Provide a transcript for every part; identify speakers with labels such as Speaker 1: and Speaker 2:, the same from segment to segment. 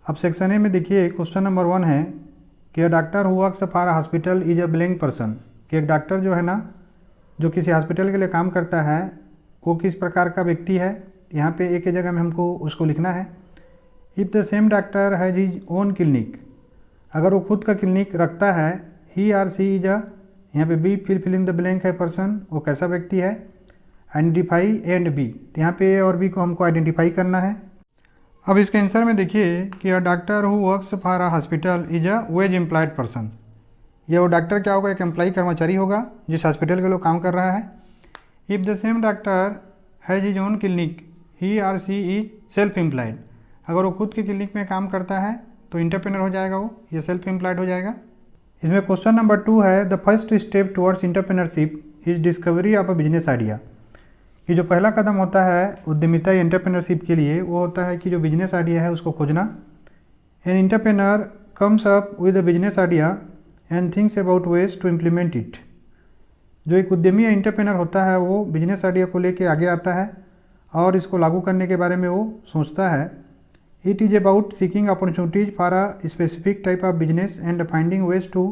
Speaker 1: अब section A में देखिए क्वेश्चन नंबर 1 है कि a doctor who works for hospital is a blank person, कि एक डॉक्टर जो है ना जो किसी हॉस्पिटल के लिए काम करता है वो किस प्रकार का व्यक्ति है। यहाँ पे एक ही जगह में हमको उसको लिखना है। If the same doctor has his own clinic, अगर वो खुद का क्लिनिक रखता है, ही आर सी इज अ, यहाँ पे B fill in the blank है पर्सन, वो कैसा व्यक्ति है। आइडेंटिफाई एंड बी, तो यहाँ पे ए और बी को हमको आइडेंटिफाई करना है। अब इसके आंसर में देखिए कि a doctor who works for a hospital is a wage employed person, ये वो डॉक्टर क्या होगा, एक एम्प्लॉय कर्मचारी होगा जिस हॉस्पिटल के लोग काम कर रहा है। If the same doctor has his own clinic, he or she is self employed, अगर वो खुद की क्लिनिक में काम करता है तो इंटरप्रेनर हो जाएगा, वो ये सेल्फ एम्प्लॉयड हो जाएगा। इसमें क्वेश्चन नंबर 2 है the first step towards entrepreneurship is discovery of a business idea, कि जो पहला कदम होता है उद्यमिता या एंटरप्रेन्योरशिप के लिए वो होता है कि जो बिजनेस आइडिया है उसको खोजना। An entrepreneur comes up with a business idea and thinks about ways to implement it, जो एक उद्यमी या एंटरप्रेन्योर होता है वो बिजनेस आइडिया को लेके आगे आता है और इसको लागू करने के बारे में वो सोचता है। It is about seeking opportunities for a specific type of business and finding ways to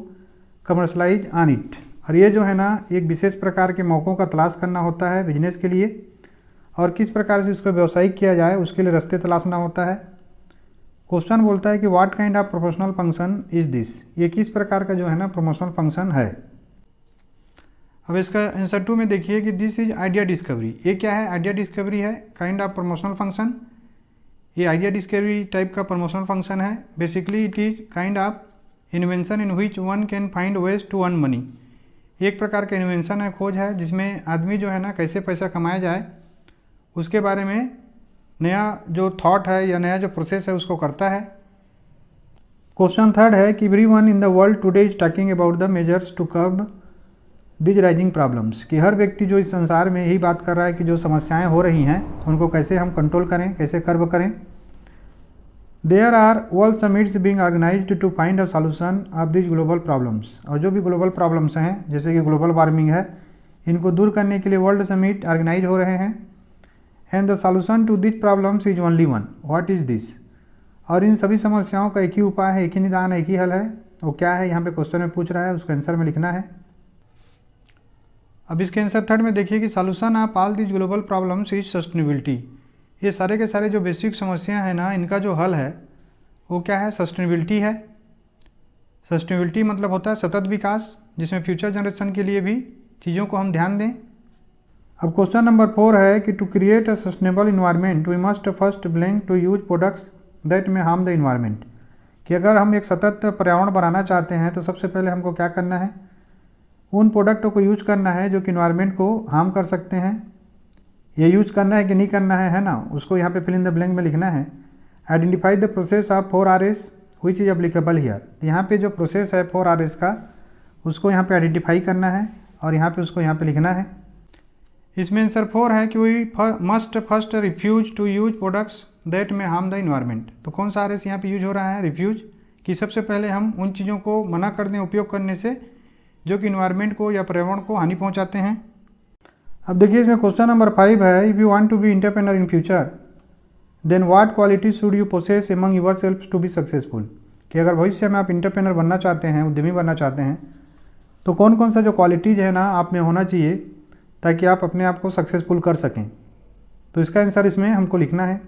Speaker 1: commercialise on it, और ये जो है ना एक विशेष प्रकार के मौक़ों का तलाश करना होता है बिजनेस के लिए, और किस प्रकार से इसको व्यावसायिक किया जाए उसके लिए रास्ते तलाशना होता है। क्वेश्चन बोलता है कि what kind of promotional function is this, ये किस प्रकार का जो है ना प्रमोशनल फंक्शन है। अब इसका आंसर 2 में देखिए कि दिस इज आइडिया डिस्कवरी, ये क्या है, आइडिया डिस्कवरी है काइंड ऑफ प्रमोशनल फंक्शन, ये आइडिया डिस्कवरी टाइप का प्रमोशनल फंक्शन है। Basically it is kind of invention in which one can find ways to earn money, एक प्रकार का इन्वेंशन है, खोज है जिसमें आदमी जो है ना कैसे पैसा कमाया जाए उसके बारे में नया जो थॉट है या नया जो प्रोसेस है उसको करता है। क्वेश्चन 3 है कि everyone in the world today is talking about the measures to curb these rising problems, कि हर व्यक्ति जो इस संसार में यही बात कर रहा है कि जो समस्याएं हो रही हैं उनको कैसे हम कंट्रोल करें, कैसे कर्ब करें। There are world summits being organised to find a solution of this global problems, और जो भी ग्लोबल प्रॉब्लम्स हैं जैसे कि ग्लोबल वार्मिंग है इनको दूर करने के लिए वर्ल्ड समिट ऑर्गेनाइज हो रहे हैं। And the solution to this problems is only one, what is this, और इन सभी समस्याओं का एक ही उपाय है, एक ही निदान है, एक ही हल है, वो क्या है यहाँ पे क्वेश्चन में पूछ रहा है, उसका आंसर में लिखना है। अब इसके आंसर 3 में देखिए कि solution of all this global problems is sustainability, ये सारे के सारे जो बेसिक समस्या है ना इनका जो हल है वो क्या है, सस्टेनेबिलिटी है। सस्टेनेबिलिटी मतलब होता है सतत विकास, जिसमें फ्यूचर जनरेशन के लिए भी चीज़ों को हम ध्यान दें। अब क्वेश्चन नंबर 4 है कि to create a sustainable environment we must first blank to use products that may harm the environment, कि अगर हम एक सतत पर्यावरण बनाना चाहते हैं तो सबसे पहले हमको क्या करना है, उन प्रोडक्टों को यूज करना है जो कि इन्वायरमेंट को हार्म कर सकते हैं। ये यूज करना है कि नहीं करना है ना, उसको यहाँ पे फिल इन द ब्लैंक में लिखना है। Identify the process of 4Rs which is applicable here, यहाँ पे जो प्रोसेस है 4Rs का उसको यहाँ पे आइडेंटिफाई करना है और यहाँ पे उसको यहाँ पे लिखना है। इसमें आंसर 4 है कि we must first refuse to use products that may harm the environment, तो कौन सा RS यहाँ पे यूज हो रहा है, रिफ्यूज, कि सबसे पहले हम उन चीज़ों को मना कर दें उपयोग करने से जो कि इन्वायरमेंट को या पर्यावरण को हानि पहुँचाते हैं। अब देखिए इसमें क्वेश्चन नंबर 5 है if you want to be entrepreneur in future then what quality should you possess among your self to be successful, कि अगर भविष्य में आप एंटरप्रेन्योर बनना चाहते हैं, उद्यमी बनना चाहते हैं, तो कौन कौन सा जो क्वालिटीज़ है ना आप में होना चाहिए ताकि आप अपने आप को सक्सेसफुल कर सकें। तो इसका आंसर इसमें हमको लिखना है।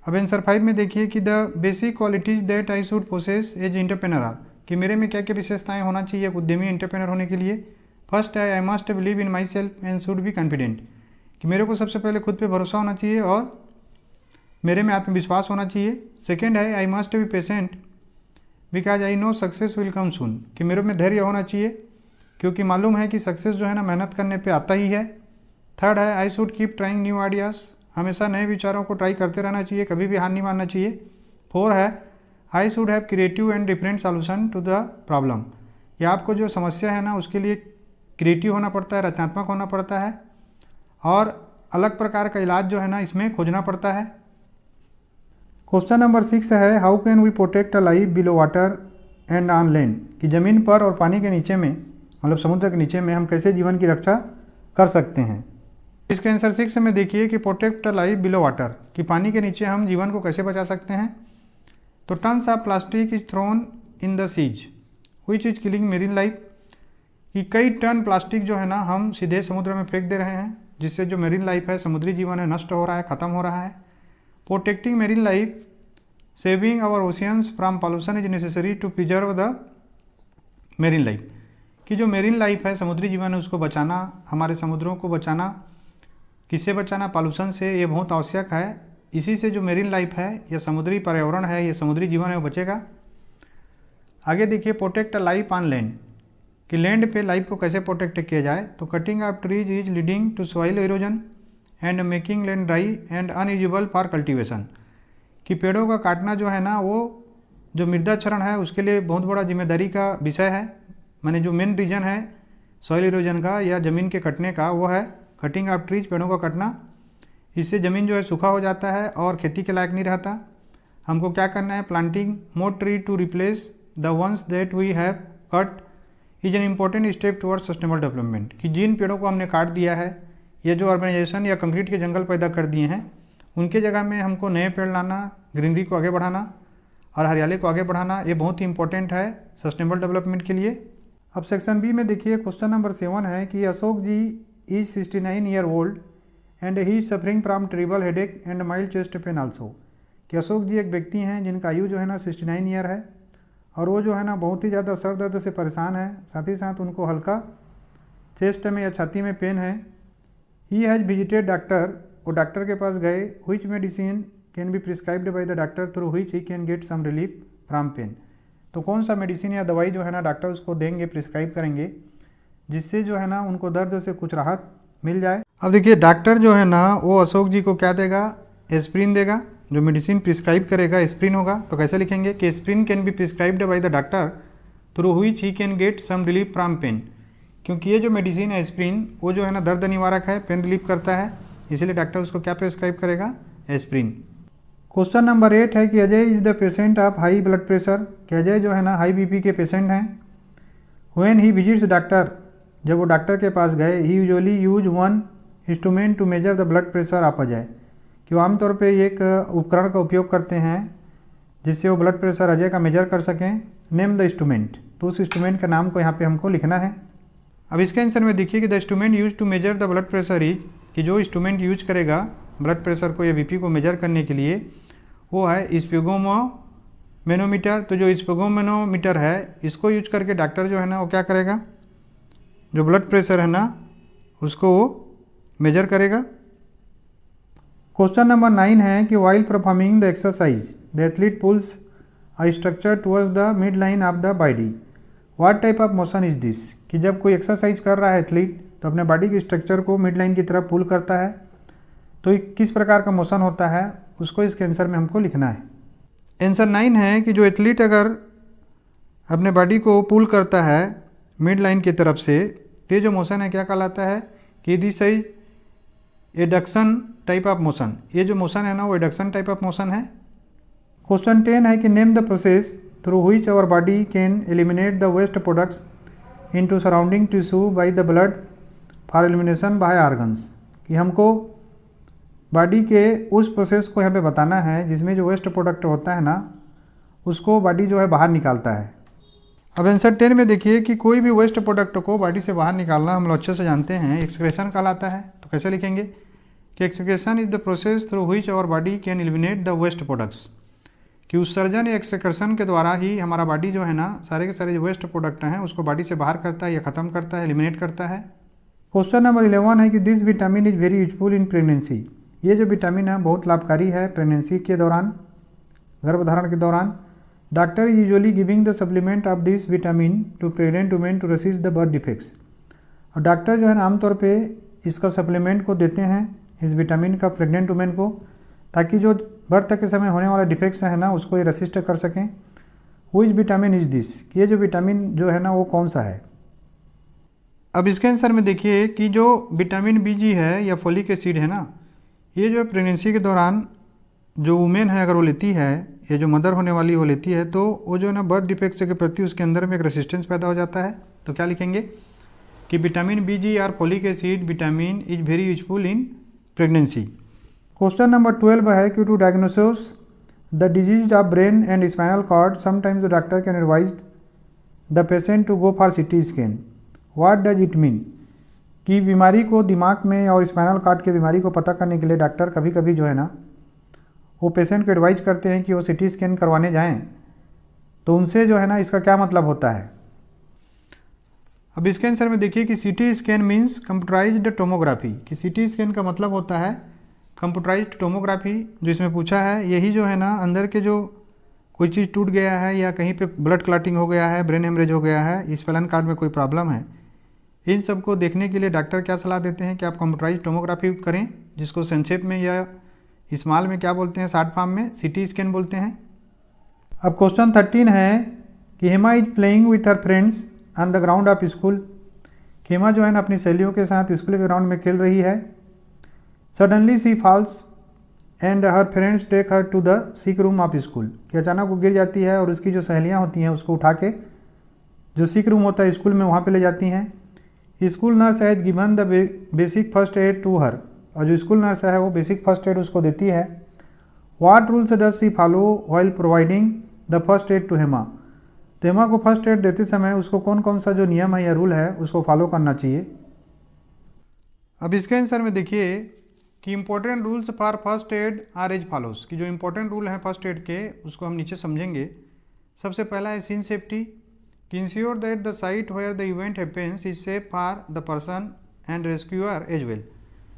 Speaker 1: अब आंसर 5 में देखिए कि the basic qualities that I should possess as entrepreneur are, कि मेरे में क्या क्या विशेषताएँ होना चाहिए एक उद्यमी एंटरप्रेन्योर होने के लिए। फर्स्ट है I must believe in my self and should be confident, कि मेरे को सबसे पहले खुद पे भरोसा होना चाहिए और मेरे में आत्मविश्वास होना चाहिए। सेकेंड है I must be patient because I know success will come soon, कि मेरे में धैर्य होना चाहिए क्योंकि मालूम है कि सक्सेस जो है ना मेहनत करने पे आता ही है। थर्ड है I should keep trying new ideas, हमेशा नए विचारों को ट्राई करते रहना चाहिए, कभी भी हार नहीं मानना चाहिए। 4 है I should have creative and different solution to the problem, कि आपको जो समस्या है ना उसके लिए क्रिएटिव होना पड़ता है, रचनात्मक होना पड़ता है और अलग प्रकार का इलाज जो है ना इसमें खोजना पड़ता है। क्वेश्चन नंबर 6 है how can we protect a life below water and on land, कि ज़मीन पर और पानी के नीचे में मतलब समुद्र के नीचे में हम कैसे जीवन की रक्षा कर सकते हैं। इसके आंसर 6 में देखिए कि protect a life below water, कि पानी के नीचे हम जीवन को कैसे बचा सकते हैं। तो tons of plastic is thrown in the seas which is killing marine life, कि कई टन प्लास्टिक जो है ना हम सीधे समुद्र में फेंक दे रहे हैं, जिससे जो मेरीन लाइफ है, समुद्री जीवन है, नष्ट हो रहा है, ख़त्म हो रहा है। Protecting marine life, saving our oceans from pollution is necessary to preserve the marine life, कि जो मेरीन लाइफ है, समुद्री जीवन है, उसको बचाना, हमारे समुद्रों को बचाना, किससे बचाना? पॉल्यूशन से। ये बहुत आवश्यक है। इसी से जो मेरीन लाइफ है या समुद्री पर्यावरण है, ये समुद्री जीवन है, वो बचेगा। आगे देखिए, प्रोटेक्ट लाइफ ऑन लैंड, कि लैंड पे लाइफ को कैसे प्रोटेक्ट किया जाए। तो cutting of trees is leading to soil erosion and making land dry and unusable for cultivation, कि पेड़ों का काटना जो है ना, वो जो मृदा क्षरण है उसके लिए बहुत बड़ा जिम्मेदारी का विषय है। माने जो मेन रीजन है सॉइल इरोजन का या ज़मीन के कटने का, वो है कटिंग ऑफ ट्रीज, पेड़ों का कटना। इससे ज़मीन जो है सूखा हो जाता है और खेती के लायक नहीं रहता। हमको क्या करना है? Planting more tree to replace the ones that we have cut is an important step towards sustainable development, कि जिन पेड़ों को हमने काट दिया है या जो अर्बनाइजेशन या कंक्रीट के जंगल पैदा कर दिए हैं, उनके जगह में हमको नए पेड़ लाना, ग्रीनरी को आगे बढ़ाना और हरियाली को आगे बढ़ाना, ये बहुत ही इंपॉर्टेंट है सस्टेनेबल डेवलपमेंट के लिए। अब सेक्शन बी में देखिए, क्वेश्चन नंबर 7 है कि Ashok ji is 69 year old and he is suffering from terrible headache and mild chest pain also, कि अशोक जी एक व्यक्ति हैं जिनका आयु जो है ना 69 ईयर है और वो जो है ना बहुत ही ज़्यादा सर दर्द से परेशान है, साथ ही साथ उनको हल्का चेस्ट में या छाती में पेन है। ही हैज़ विजिटेड डॉक्टर, वो डॉक्टर के पास गए। Which medicine can be prescribed by the doctor through which he can get some relief from pain, तो कौन सा मेडिसिन या दवाई जो है ना डॉक्टर उसको देंगे, प्रिस्क्राइब करेंगे, जिससे जो है ना उनको दर्द से कुछ राहत मिल जाए। अब देखिए, डॉक्टर जो है ना वो अशोक जी को क्या देगा? एस्प्रिन देगा। जो मेडिसिन प्रिस्क्राइब करेगा एस्प्रिन होगा। तो कैसे लिखेंगे कि aspirin can be prescribed by the doctor through which he can get some relief from pain, क्योंकि ये जो मेडिसिन है एस्प्रिन, वो जो है ना दर्द निवारक है, पेन रिलीफ करता है, इसलिए डॉक्टर उसको क्या प्रिस्क्राइब करेगा? एस्प्रिन। क्वेश्चन नंबर 8 है कि Ajay is the patient of high blood pressure, कि अजय जो है ना हाई बीपी के पेशेंट हैं। व्हेन ही विजिट्स डॉक्टर, जब वो डॉक्टर के पास गए, he usually use one instrument to measure the blood pressure of Ajay, कि वो आमतौर पे एक उपकरण का उपयोग करते हैं जिससे वो ब्लड प्रेशर अजय का मेजर कर सकें। नेम द इंस्ट्रूमेंट, तो उस इंस्ट्रूमेंट का नाम को यहाँ पे हमको लिखना है। अब इसके आंसर में देखिए कि the instrument use to measure the blood pressure is, कि जो इंस्ट्रूमेंट यूज करेगा ब्लड प्रेशर को या बीपी को मेजर करने के लिए, वो है स्फिगोमैनोमीटर। तो जो स्फिगोमैनोमीटर है, इसको यूज करके डॉक्टर जो है ना वो क्या करेगा? जो ब्लड प्रेशर है ना उसको वो मेजर करेगा। क्वेश्चन नंबर 9 है कि while performing the exercise the athlete pools a structure towards the mid line of the body, what type of motion is this, कि जब कोई एक्सरसाइज कर रहा है एथलीट तो अपने बॉडी के स्ट्रक्चर को मिड लाइन की तरफ पुल करता है, तो किस प्रकार का मोशन होता है उसको इसके आंसर में हमको लिखना है। आंसर 9 है कि जो एथलीट अगर अपने बॉडी को पुल करता है मिड लाइन की तरफ से, तो जो मोशन है क्या कहलाता है? कि this is adduction type of motion, ये जो मोशन है ना वो एडक्शन टाइप ऑफ मोशन है। क्वेश्चन 10 है कि name the process through which our body can eliminate the waste products into surrounding tissue by the blood for elimination by organs, कि हमको बॉडी के उस प्रोसेस को यहाँ पे बताना है जिसमें जो वेस्ट प्रोडक्ट होता है ना उसको बॉडी जो है बाहर निकालता है। अब आंसर 10 में देखिए कि कोई भी वेस्ट प्रोडक्ट को बॉडी से बाहर निकालना हम लोग अच्छे से जानते हैं, एक्सक्रेशन कहलाता है। तो कैसे लिखेंगे कि excretion is the process through which our body can eliminate the waste products, कि उत्सर्जन या एक्सक्रेशन के द्वारा ही हमारा बॉडी जो है ना सारे के सारे जो वेस्ट प्रोडक्ट हैं उसको बॉडी से बाहर करता है या ख़त्म करता है, एलिमिनेट करता है। क्वेश्चन नंबर 11 है कि this vitamin is very useful in pregnancy, ये जो विटामिन है बहुत लाभकारी है प्रेगनेंसी के दौरान, गर्भधारण के दौरान। Doctor is usually giving the supplement of this vitamin to pregnant women to resist the birth defects, और डॉक्टर जो है ना आमतौर पे इसका सप्लीमेंट को देते हैं इस विटामिन का प्रेग्नेंट वुमेन को, ताकि जो बर्थ के समय होने वाला डिफेक्ट्स है ना उसको ये रेसिस्ट कर सकें। व्हिच विटामिन इज दिस, ये जो विटामिन जो है ना वो कौन सा है? अब इसके आंसर में देखिए कि जो विटामिन BG है या फोलिक एसिड है ना, ये जो प्रेगनेंसी के दौरान जो वुमेन है अगर वो लेती है, या जो मदर होने वाली वो लेती है, तो वो जो है ना बर्थ डिफेक्ट्स के प्रति उसके अंदर में एक रेसिस्टेंस पैदा हो जाता है। तो क्या लिखेंगे कि विटामिन BG और folic acid vitamin is very useful in pregnancy. Question number 12 है कि to diagnosis the disease of brain and spinal cord sometimes the doctor can advise the patient to go for CT scan. What does it mean? कि बीमारी को दिमाग में और spinal cord की बीमारी को पता करने के लिए डॉक्टर कभी कभी जो है ना वो पेशेंट को एडवाइज करते हैं कि वो CT स्कैन करवाने जाएं। तो उनसे जो है ना इसका क्या मतलब होता है? अब इसके आंसर में देखिए कि CT scan means computerised tomography, कि CT स्कैन का मतलब होता है कंप्यूटराइज्ड टोमोग्राफी। जो इसमें पूछा है यही जो है ना अंदर के जो कोई चीज़ टूट गया है या कहीं पे ब्लड क्लॉटिंग हो गया है, ब्रेन हेमरेज हो गया है, स्पाइनल कॉर्ड में कोई प्रॉब्लम है, इन सब को देखने के लिए डॉक्टर क्या सलाह देते हैं कि आप कंप्यूटराइज्ड टोमोग्राफी करें, जिसको संक्षेप में या स्मॉल में क्या बोलते हैं, शॉर्ट फॉर्म में CT स्कैन बोलते हैं। अब क्वेश्चन 13 है कि Hema is playing with her friends on the ground of school. Hema जो है ना अपनी सहेलियों के साथ स्कूल के ग्राउंड में खेल रही है। Suddenly she falls and her friends take her to the sick room of school, कि अचानक वो गिर जाती है और उसकी जो सहेलियाँ होती हैं उसको उठा के जो सिक रूम होता है स्कूल में वहाँ पे ले जाती हैं। School nurse has given the basic first aid to her, और जो स्कूल नर्स है वो बेसिक फर्स्ट एड उसको देती है। What rules does she follow while providing the first aid to Hema? तो हेमा को फर्स्ट एड देते समय उसको कौन कौन सा जो नियम है या रूल है उसको फॉलो करना चाहिए। अब इसके आंसर में देखिए कि important rules for first aid are as follows, कि जो इंपॉर्टेंट रूल है फर्स्ट एड के उसको हम नीचे समझेंगे। सबसे पहला है सीन सेफ्टी, कि ensure that the site where the event happens is safe for the person and rescuer as well,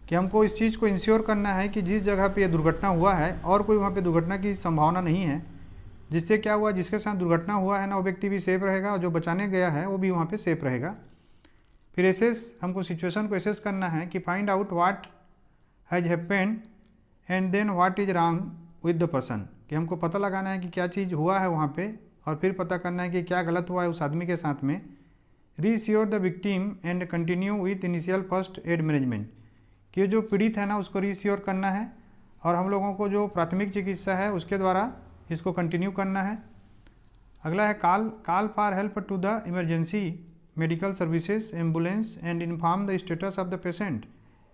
Speaker 1: कि हमको इस चीज़ को इंश्योर करना है कि जिस जगह पे ये दुर्घटना हुआ है और कोई वहाँ पे दुर्घटना की संभावना नहीं है, जिससे क्या हुआ, जिसके साथ दुर्घटना हुआ है ना वो व्यक्ति भी सेफ रहेगा और जो बचाने गया है वो भी वहाँ पे सेफ रहेगा। फिर एसेस, हमको सिचुएशन को एसेस करना है कि find out what has happened and then what is wrong with the person, कि हमको पता लगाना है कि क्या चीज़ हुआ है वहाँ पे और फिर पता करना है कि क्या गलत हुआ है उस आदमी के साथ में। Reassure the victim and continue with initial first aid management, कि जो पीड़ित है ना उसको रीश्योर करना है और हम लोगों को जो प्राथमिक चिकित्सा है उसके द्वारा इसको कंटिन्यू करना है। अगला है call for help to the emergency medical services ambulance and inform the status of the patient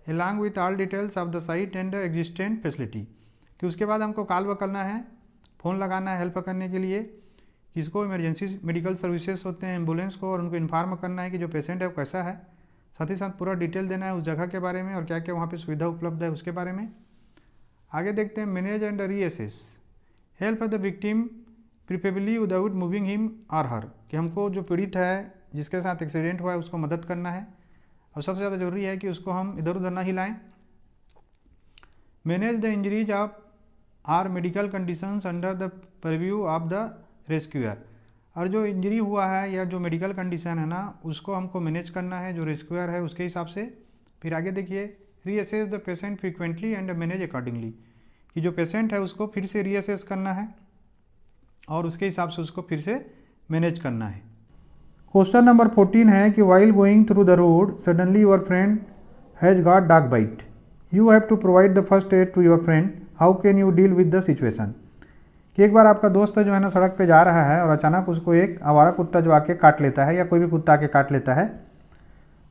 Speaker 1: along with all details of the site and the existent facility, कि उसके बाद हमको कॉल करना है, फ़ोन लगाना है हेल्प करने के लिए, किसको, इमरजेंसी मेडिकल सर्विसेज होते हैं एम्बुलेंस को, और उनको इन्फॉर्म करना है कि जो पेशेंट है वो कैसा है, साथ ही साथ पूरा डिटेल देना है उस जगह के बारे में और क्या क्या वहाँ पे सुविधा उपलब्ध है उसके बारे में। आगे देखते हैं manage and reassess, help the victim preferably without moving him और हर, कि हमको जो पीड़ित है जिसके साथ एक्सीडेंट हुआ है उसको मदद करना है और सबसे ज़्यादा जरूरी है कि उसको हम इधर उधर ना हिलाएं। Manage the injuries of or medical conditions under the purview of the rescuer, और जो इंजरी हुआ है या जो मेडिकल कंडीशन है ना उसको हमको मैनेज करना है जो रेस्क्यूअर है उसके हिसाब से। फिर आगे देखिए reassess the patient frequently and manage accordingly, कि जो पेशेंट है उसको फिर से रीअसेस करना है और उसके हिसाब से उसको फिर से मैनेज करना है। क्वेश्चन नंबर 14 है कि while going through the road suddenly your friend has got dog bite, you have to provide the first aid to your friend, how can you deal with the situation? कि एक बार आपका दोस्त जो है ना सड़क पे जा रहा है और अचानक उसको एक आवारा कुत्ता जो आके काट लेता है या कोई भी कुत्ता आके काट लेता है,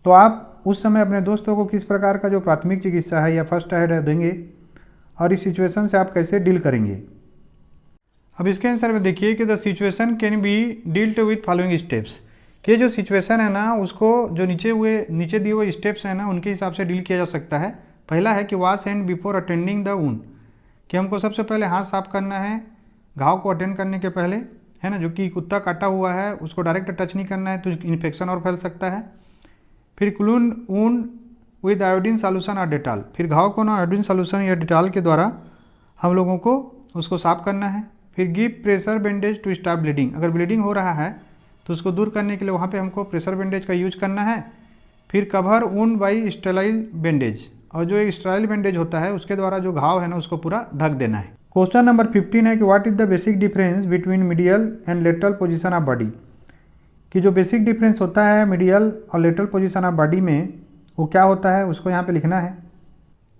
Speaker 1: तो आप उस समय अपने दोस्तों को किस प्रकार का जो प्राथमिक चिकित्सा है या फर्स्ट एड देंगे और इस सिचुएशन से आप कैसे डील करेंगे। अब इसके आंसर में देखिए कि the situation can be dealt with following steps, कि जो सिचुएशन है ना उसको जो नीचे दिए हुए स्टेप्स हैं ना उनके हिसाब से डील किया जा सकता है। पहला है कि wash hand before attending the wound, कि हमको सबसे पहले हाथ साफ करना है घाव को अटेंड करने के पहले, है ना, जो कि कुत्ता काटा हुआ है उसको डायरेक्ट टच नहीं करना है तो इन्फेक्शन और फैल सकता है। फिर clean wound with iodine solution और डेटॉल, फिर घाव को ना आयोडीन सॉल्यूशन या डेटॉल के द्वारा हम लोगों को उसको साफ करना है। फिर give pressure bandage to stop bleeding, अगर ब्लीडिंग हो रहा है तो उसको दूर करने के लिए वहाँ पे हमको प्रेशर बैंडेज का यूज करना है। फिर cover wound by sterile bandage, और जो एक स्टेराइल बैंडेज होता है उसके द्वारा जो घाव है ना उसको पूरा ढक देना है। क्वेश्चन नंबर 15 है कि what is the basic difference between medial and lateral position of body, कि जो बेसिक डिफरेंस होता है मीडियल और लेटरल पोजीशन ऑफ बॉडी में वो क्या होता है उसको यहाँ पे लिखना है।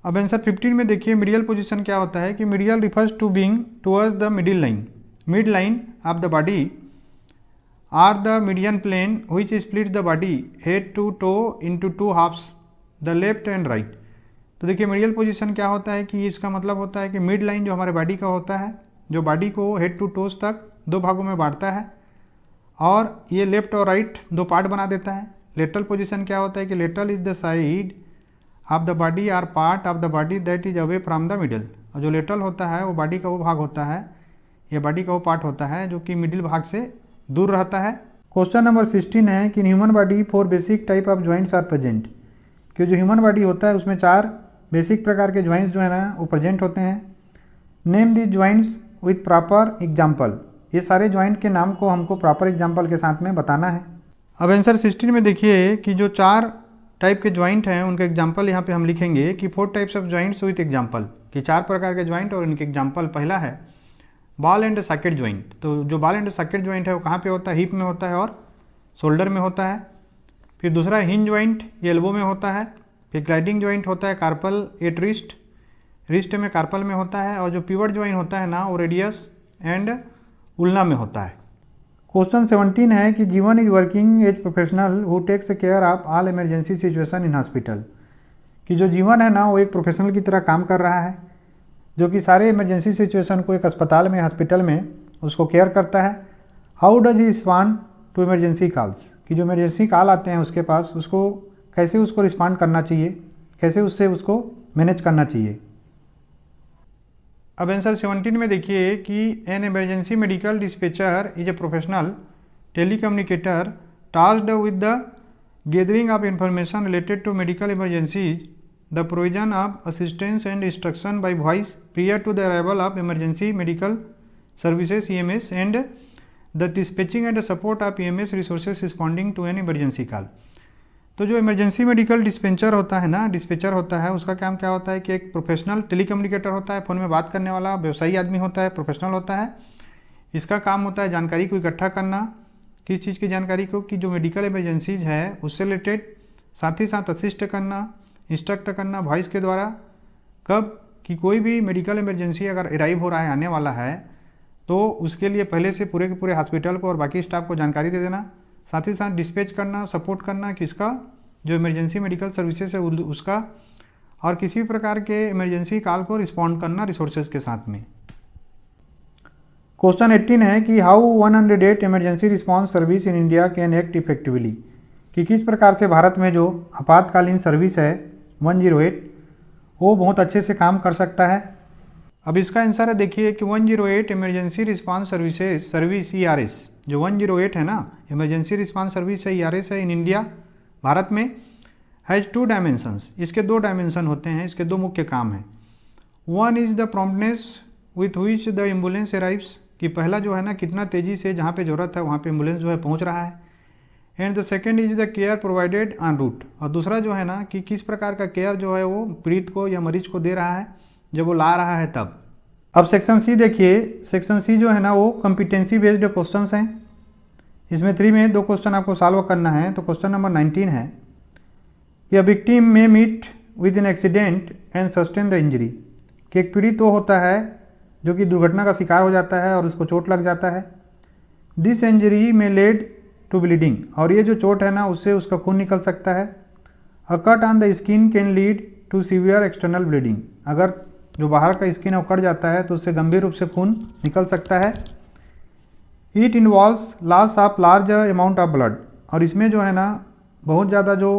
Speaker 1: अब आंसर 15 में देखिए मीडियल पोजीशन क्या होता है कि medial refers to being towards the mid line of the body or the median plane which splits the body head to toe into two halves the left and right. तो देखिए medial position क्या होता है कि इसका मतलब होता है कि मिड लाइन जो हमारे बॉडी का होता है जो बॉडी को हेड टू टोज तक 2 भागों में बांटता है और ये लेफ्ट और राइट 2 पार्ट बना देता है। लेटरल पोजीशन क्या होता है कि lateral is the side of the body or part of the body that is away from the middle. और जो लेटरल होता है वो बॉडी का वो भाग होता है, ये बॉडी का वो पार्ट होता है जो कि मिडिल भाग से दूर रहता है। क्वेश्चन नंबर 16 है कि in human body 4 basic type of joints are present. कि जो ह्यूमन बॉडी होता है उसमें 4 बेसिक प्रकार के जॉइंट्स जो है ना वो प्रेजेंट होते हैं। Name the joints with proper example. ये सारे जॉइंट के नाम को हमको प्रॉपर एग्जाम्पल के साथ में बताना है। अब आंसर 16 में देखिए कि जो 4 टाइप के जॉइंट हैं उनके एग्जाम्पल यहाँ पे हम लिखेंगे कि 4 types of joints with example, कि 4 प्रकार के जॉइंट और इनके एग्जाम्पल। पहला है बॉल एंड सॉकेट जॉइंट। तो जो बॉल एंड सॉकेट जॉइंट है वो कहाँ पे होता है? हिप में होता है और शोल्डर में होता है। फिर दूसरा हिंज जॉइंट, ये एल्बो में होता है। फिर ग्लाइडिंग जॉइंट होता है कार्पल एट रिस्ट, रिस्ट में कार्पल में होता है। और जो पिवट जॉइंट होता है ना वो रेडियस एंड उल्ना में होता है। क्वेश्चन 17 है कि Jeevan is working as professional who takes care of all emergency situation in hospital. कि जो जीवन है ना वो एक प्रोफेशनल की तरह काम कर रहा है जो कि सारे इमरजेंसी सिचुएशन को एक अस्पताल में, हॉस्पिटल में उसको केयर करता है। How does he respond to emergency calls. कि जो इमरजेंसी कॉल आते हैं उसके पास उसको कैसे उसको रिस्पॉन्ड करना चाहिए, कैसे उससे उसको मैनेज करना चाहिए। अब आंसर 17 में देखिए कि an emergency medical dispatcher is a professional telecommunicator tasked with the gathering of information related to medical emergencies, the provision of assistance and instruction by voice prior to the arrival of emergency medical services EMS and the dispatching and support of EMS resources responding to an emergency call. तो जो emergency medical डिस्पेंचर होता है ना, dispatcher होता है, उसका काम क्या होता है कि एक प्रोफेशनल टेलीकम्युनिकेटर होता है, फ़ोन में बात करने वाला व्यवसायी आदमी होता है, प्रोफेशनल होता है। इसका काम होता है जानकारी को इकट्ठा करना, किस चीज़ की जानकारी को, कि जो मेडिकल इमरजेंसीज है उससे रिलेटेड, साथ ही साथ असिस्ट करना, इंस्ट्रक्ट करना वॉइस के द्वारा। कब कि कोई भी मेडिकल इमरजेंसी अगर अराइव हो रहा है, आने वाला है, तो उसके लिए पहले से पूरे के पूरे हॉस्पिटल को और बाकी स्टाफ को जानकारी दे देना। साथ ही साथ डिस्पैच करना, सपोर्ट करना किसका, जो इमरजेंसी मेडिकल सर्विसेज है उसका, और किसी प्रकार के इमरजेंसी कॉल को रिस्पॉन्ड करना रिसोर्सेज के साथ में। क्वेश्चन 18 है कि how 108 emergency response service in India can act effectively. कि किस प्रकार से भारत में जो आपातकालीन सर्विस है 108 वो बहुत अच्छे से काम कर सकता है। अब इसका आंसर है देखिए कि 108 इमरजेंसी रिस्पॉन्स सर्विस ERS, जो 108 है ना इमरजेंसी रिस्पॉन्स सर्विस है ERS है इन इंडिया, भारत में, हैज़ 2 डायमेंशंस। इसके 2 डायमेंशन होते हैं, इसके 2 मुख्य काम हैं। One is the promptness with which the ambulance arrives. कि पहला जो है ना कितना तेज़ी से जहाँ पे ज़रूरत है वहाँ पे एम्बुलेंस जो है पहुँच रहा है। And the second is the care provided on route. और दूसरा जो है ना कि किस प्रकार का केयर जो है वो पीड़ित को या मरीज को दे रहा है जब वो ला रहा है तब। अब सेक्शन C देखिए, सेक्शन C जो है ना वो कॉम्पिटेंसी बेस्ड क्वेश्चंस हैं। इसमें 3 में 2 क्वेश्चन आपको सॉल्व करना है। तो क्वेश्चन नंबर 19 है कि a victim may meet with an accident and sustain the injury. कि एक पीड़ित वो होता है जो कि दुर्घटना का शिकार हो जाता है और उसको चोट लग जाता है। दिस इंजरी में लेड टू ब्लीडिंग। और ये जो चोट है ना उससे उसका खून निकल सकता है। A cut on the skin can lead to severe external bleeding. अगर जो बाहर का स्किन है वो कट जाता है तो उससे गंभीर रूप से खून निकल सकता है। It involves loss of large amount of blood. और इसमें जो है ना बहुत ज़्यादा जो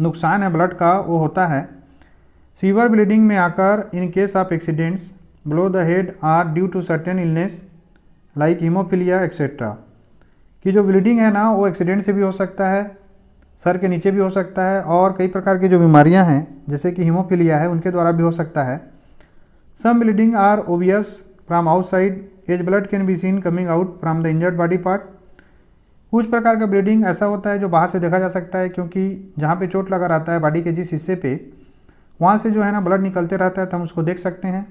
Speaker 1: नुकसान है ब्लड का वो होता है। सीवियर ब्लीडिंग में आकर in case of accidents below the head or due to certain illness like haemophilia etcetera. कि जो ब्लीडिंग है ना वो एक्सीडेंट से भी हो सकता है, सर के नीचे भी हो सकता है, और कई प्रकार की जो बीमारियां हैं जैसे कि हीमोफीलिया है उनके द्वारा भी हो सकता है। Some bleeding are obvious from outside as blood can be seen coming out from the injured body part. कुछ प्रकार का ब्लीडिंग ऐसा होता है जो बाहर से देखा जा सकता है, क्योंकि जहाँ पे चोट लगा रहता है बॉडी के जिस हिस्से पे वहाँ से जो है ना ब्लड निकलते रहता है तो हम उसको देख सकते हैं।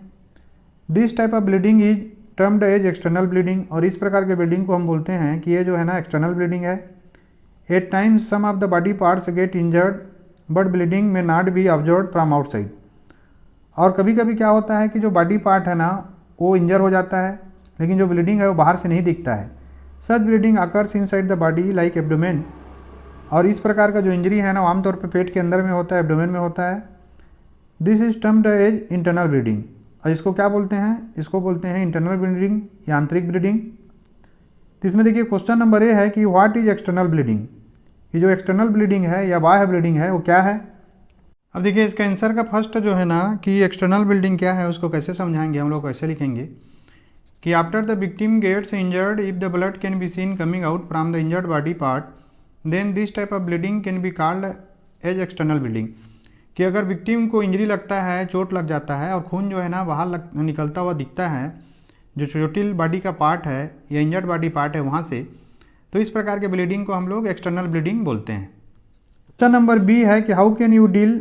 Speaker 1: This type of bleeding is termed as external bleeding. और इस प्रकार के ब्लीडिंग को हम बोलते हैं कि ये जो है ना एक्सटर्नल ब्लीडिंग है। At times some of the body parts get injured but bleeding may not be observed from outside. और कभी कभी क्या होता है कि जो बॉडी पार्ट है ना वो इंजर हो जाता है लेकिन जो ब्लीडिंग है वो बाहर से नहीं दिखता है। Such bleeding occurs inside the body like abdomen. और इस प्रकार का जो इंजरी है ना वो आमतौर पर पेट के अंदर में होता है, एब्डोमेन में होता है। This is termed as internal bleeding. और इसको क्या बोलते हैं? इसको बोलते हैं इंटरनल ब्लीडिंग या आंतरिक ब्लीडिंग। तो इसमें देखिए क्वेश्चन नंबर ए है कि व्हाट इज एक्सटर्नल ब्लीडिंग। ये जो एक्सटर्नल ब्लीडिंग है या बाह्य ब्लीडिंग है वो क्या है? अब देखिए इसका आंसर का फर्स्ट जो है ना कि एक्सटर्नल ब्लीडिंग क्या है उसको कैसे समझाएंगे हम लोग, कैसे लिखेंगे कि after the victim gets injured if the blood can be seen coming out from the injured body part then this type of bleeding can be called as external bleeding. कि अगर विक्टिम को इंजरी लगता है, चोट लग जाता है और खून जो है ना बाहर निकलता हुआ दिखता है, जो चोटिल बॉडी का पार्ट है या इंजर्ड बॉडी पार्ट है वहाँ से, तो इस प्रकार के ब्लीडिंग को हम लोग एक्सटर्नल ब्लीडिंग बोलते हैं। क्वेश्चन नंबर बी है कि how can you deal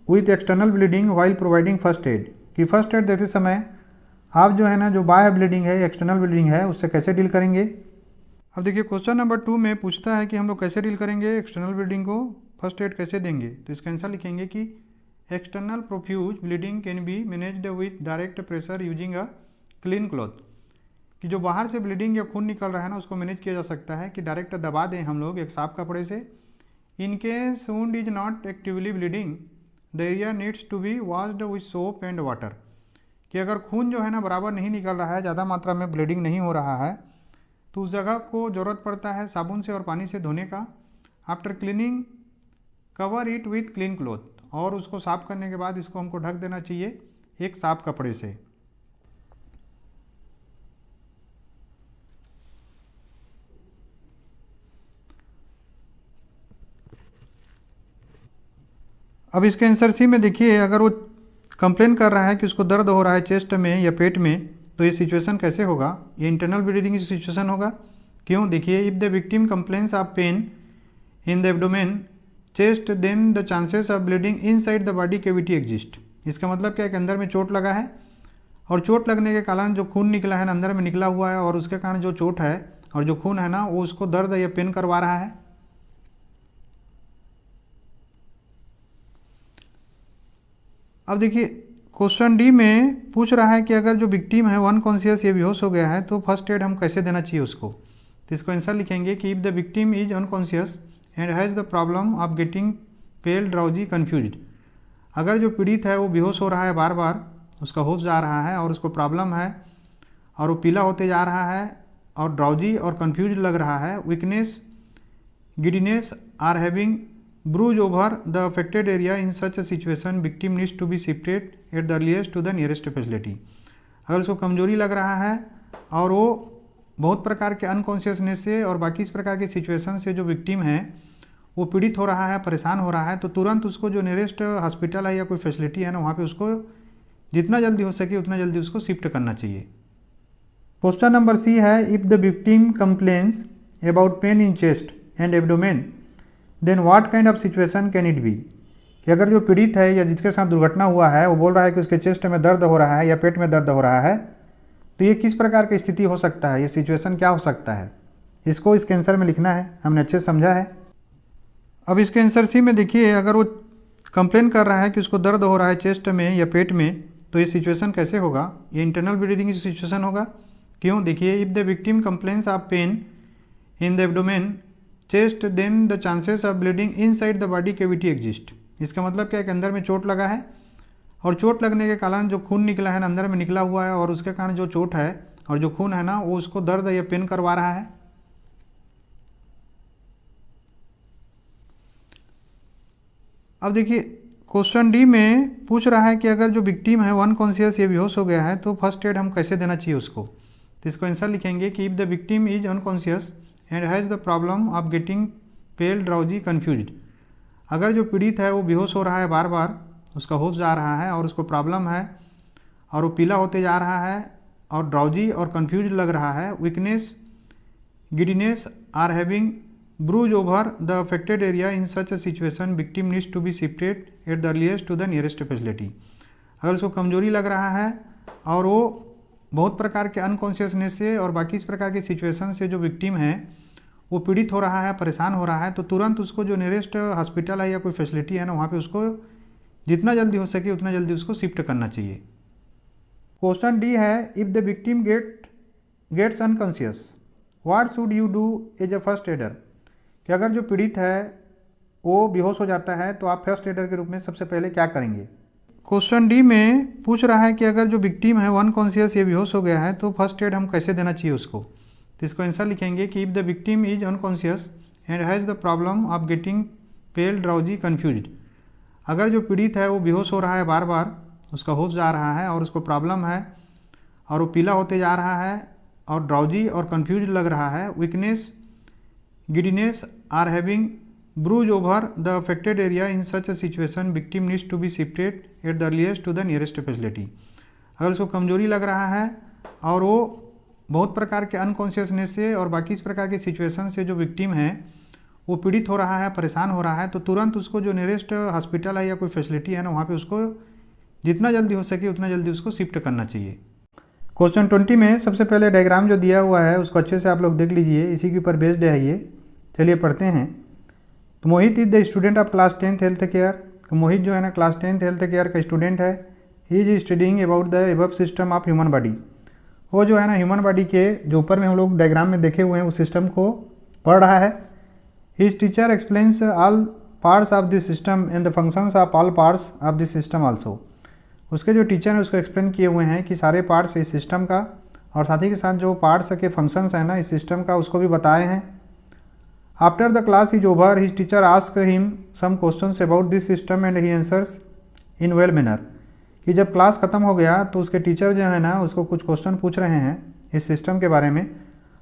Speaker 1: with external bleeding while providing first aid. कि फर्स्ट एड देते समय आप जो है ना जो बाह्य ब्लीडिंग है, एक्सटर्नल ब्लीडिंग है, उससे कैसे डील करेंगे। अब देखिए क्वेश्चन नंबर 2 में पूछता है कि हम लोग कैसे डील करेंगे, एक्सटर्नल ब्लीडिंग को फर्स्ट एड कैसे देंगे। तो इसका आंसर लिखेंगे कि external profuse bleeding can be managed with direct pressure using a clean cloth. कि जो बाहर से ब्लीडिंग या खून निकल रहा है ना उसको मैनेज किया जा सकता है कि डायरेक्ट दबा दें हम लोग एक साफ कपड़े से। In case wound is not actively bleeding the area needs to be washed with soap and water. कि अगर खून जो है ना बराबर नहीं निकल रहा है, ज़्यादा मात्रा में ब्लीडिंग नहीं हो रहा है, तो उस जगह को ज़रूरत पड़ता है साबुन से और पानी से धोने का। After cleaning cover it with clean cloth, और उसको साफ करने के बाद इसको हमको ढक देना चाहिए एक साफ कपड़े से। अब इसके आंसर सी में देखिए अगर वो कंप्लेन कर रहा है कि उसको दर्द हो रहा है चेस्ट में या पेट में, तो ये सिचुएशन कैसे होगा, ये इंटरनल ब्लीडिंग की सिचुएशन होगा। क्यों? देखिए if the victim complains of pain in the abdomen chest then the chances of bleeding inside the body cavity exist. इसका मतलब क्या है कि अंदर में चोट लगा है और चोट लगने के कारण जो खून निकला है ना अंदर में निकला हुआ है, और उसके कारण जो चोट है और जो खून है ना वो उसको दर्द या पेन करवा रहा है। अब देखिए क्वेश्चन डी में पूछ रहा है कि अगर जो विक्टिम है अनकॉन्शियस या बेहोश हो गया है तो फर्स्ट एड हम कैसे देना चाहिए उसको। तो इसको आंसर लिखेंगे कि if the victim is unconscious and has the problem of getting pale drowsy confused. अगर जो पीड़ित है वो बेहोश हो रहा है, बार बार उसका होश जा रहा है और उसको प्रॉब्लम है और वो पीला होते जा रहा है और ड्राउजी और कन्फ्यूज लग रहा है, weakness giddiness or having bruise over the affected area, in such a situation victim needs to be shifted at the earliest to the nearest facility। अगर उसको कमजोरी लग रहा है और वो बहुत प्रकार के अनकॉन्शियसनेस से और बाकी इस प्रकार के सिचुएशन से जो विक्टिम है वो पीड़ित हो रहा है, परेशान हो रहा है, तो तुरंत उसको जो नियरेस्ट हॉस्पिटल है या कोई फैसिलिटी है ना वहाँ पे उसको जितना जल्दी हो सके उतना जल्दी उसको शिफ्ट करना चाहिए। क्वेश्चन नंबर सी है if the victim complains about pain in chest and abdomen then what kind of situation can it be. कि अगर जो पीड़ित है या जिसके साथ दुर्घटना हुआ है वो बोल रहा है कि उसके चेस्ट में दर्द हो रहा है या पेट में दर्द हो रहा है, तो ये किस प्रकार की स्थिति हो सकता है, ये सिचुएशन क्या हो सकता है, इसको इसके आंसर में लिखना है। हमने अच्छे से समझा है। अब इसके आंसर सी में देखिए अगर वो कंप्लेन कर रहा है कि उसको दर्द हो रहा है चेस्ट में या पेट में, तो ये सिचुएशन कैसे होगा, ये इंटरनल ब्लीडिंग की सिचुएशन होगा। क्यों? देखिए if the victim complains of pain in the abdomen chest then the chances of bleeding inside the body cavity exist. इसका मतलब क्या है कि अंदर में चोट लगा है और चोट लगने के कारण जो खून निकला है ना अंदर में निकला हुआ है, और उसके कारण जो चोट है और जो खून है ना वो उसको दर्द या पेन करवा रहा है। अब देखिए क्वेश्चन डी में पूछ रहा है कि अगर जो विक्टिम है अनकॉन्शियस या बेहोश हो गया है तो फर्स्ट एड हम कैसे देना चाहिए उसको। तो इसको आंसर लिखेंगे कि if the victim is unconscious and has the problem of getting pale drowsy confused. अगर जो पीड़ित है वो बेहोश हो रहा है, बार बार उसका होश जा रहा है और उसको प्रॉब्लम है और वो पीला होते जा रहा है और ड्राउजी और कन्फ्यूज लग रहा है, weakness giddiness or having bruise over the affected area, in such a situation victim needs to be shifted at the earliest to the nearest facility। अगर उसको कमजोरी लग रहा है और वो बहुत प्रकार के अनकॉन्शियसनेस से और बाकी इस प्रकार के सिचुएशन से जो विक्टिम है वो पीड़ित हो रहा है, परेशान हो रहा है, तो तुरंत उसको जो नियरेस्ट हॉस्पिटल है या कोई फैसिलिटी है ना वहाँ पे उसको जितना जल्दी हो सके उतना जल्दी उसको शिफ्ट करना चाहिए। क्वेश्चन डी है if the victim gets unconscious what should you do as a first aider. कि अगर जो पीड़ित है वो बेहोश हो जाता है तो आप फर्स्ट एडर के रूप में सबसे पहले क्या करेंगे। क्वेश्चन डी में पूछ रहा है कि अगर जो विक्टिम है अनकॉन्शियस या बेहोश हो गया है तो फर्स्ट एड हम कैसे देना चाहिए उसको। तो इसको आंसर लिखेंगे कि if the victim is unconscious and has the problem of getting pale drowsy confused, अगर जो पीड़ित है वो बेहोश हो रहा है, बार बार उसका होश जा रहा है और उसको प्रॉब्लम है और वो पीला होते जा रहा है और ड्राउजी और कन्फ्यूज लग रहा है, weakness, giddiness or having bruise over the affected area, in such a situation victim needs to be shifted at the earliest to the nearest facility. अगर उसको कमजोरी लग रहा है और वो बहुत प्रकार के अनकॉन्शियसनेस से और बाकी इस प्रकार के सिचुएशन से जो विक्टिम है वो पीड़ित हो रहा है, परेशान हो रहा है, तो तुरंत उसको जो नियरेस्ट हॉस्पिटल है या कोई फैसिलिटी है ना वहाँ पे उसको जितना जल्दी हो सके उतना जल्दी उसको शिफ्ट करना चाहिए। क्वेश्चन 20 में सबसे पहले डायग्राम जो दिया हुआ है उसको अच्छे से आप लोग देख लीजिए, इसी के ऊपर बेस्ड है ये। चलिए पढ़ते हैं। तो Mohit is the student of class 10th health care. तो मोहित जो है ना क्लास 10th हेल्थ केयर का स्टूडेंट है। He is studying about the above system of human body. वो जो है ना ह्यूमन बॉडी के जो ऊपर में हम लोग डायग्राम में देखे हुए हैं उस सिस्टम को पढ़ रहा है। His teacher explains all parts of this system and the functions of all parts of this system also. उसके जो टीचर हैं उसको एक्सप्लेन किए हुए हैं कि सारे पार्ट्स इस सिस्टम का और साथ ही के साथ जो पार्ट्स के फंक्शंस हैं ना इस सिस्टम का उसको भी बताए हैं। After the class is over his teacher ask him some questions about this system and he answers in well manner. कि जब क्लास ख़त्म हो गया तो उसके टीचर जो है ना उसको कुछ क्वेश्चन पूछ रहे हैं इस सिस्टम के बारे में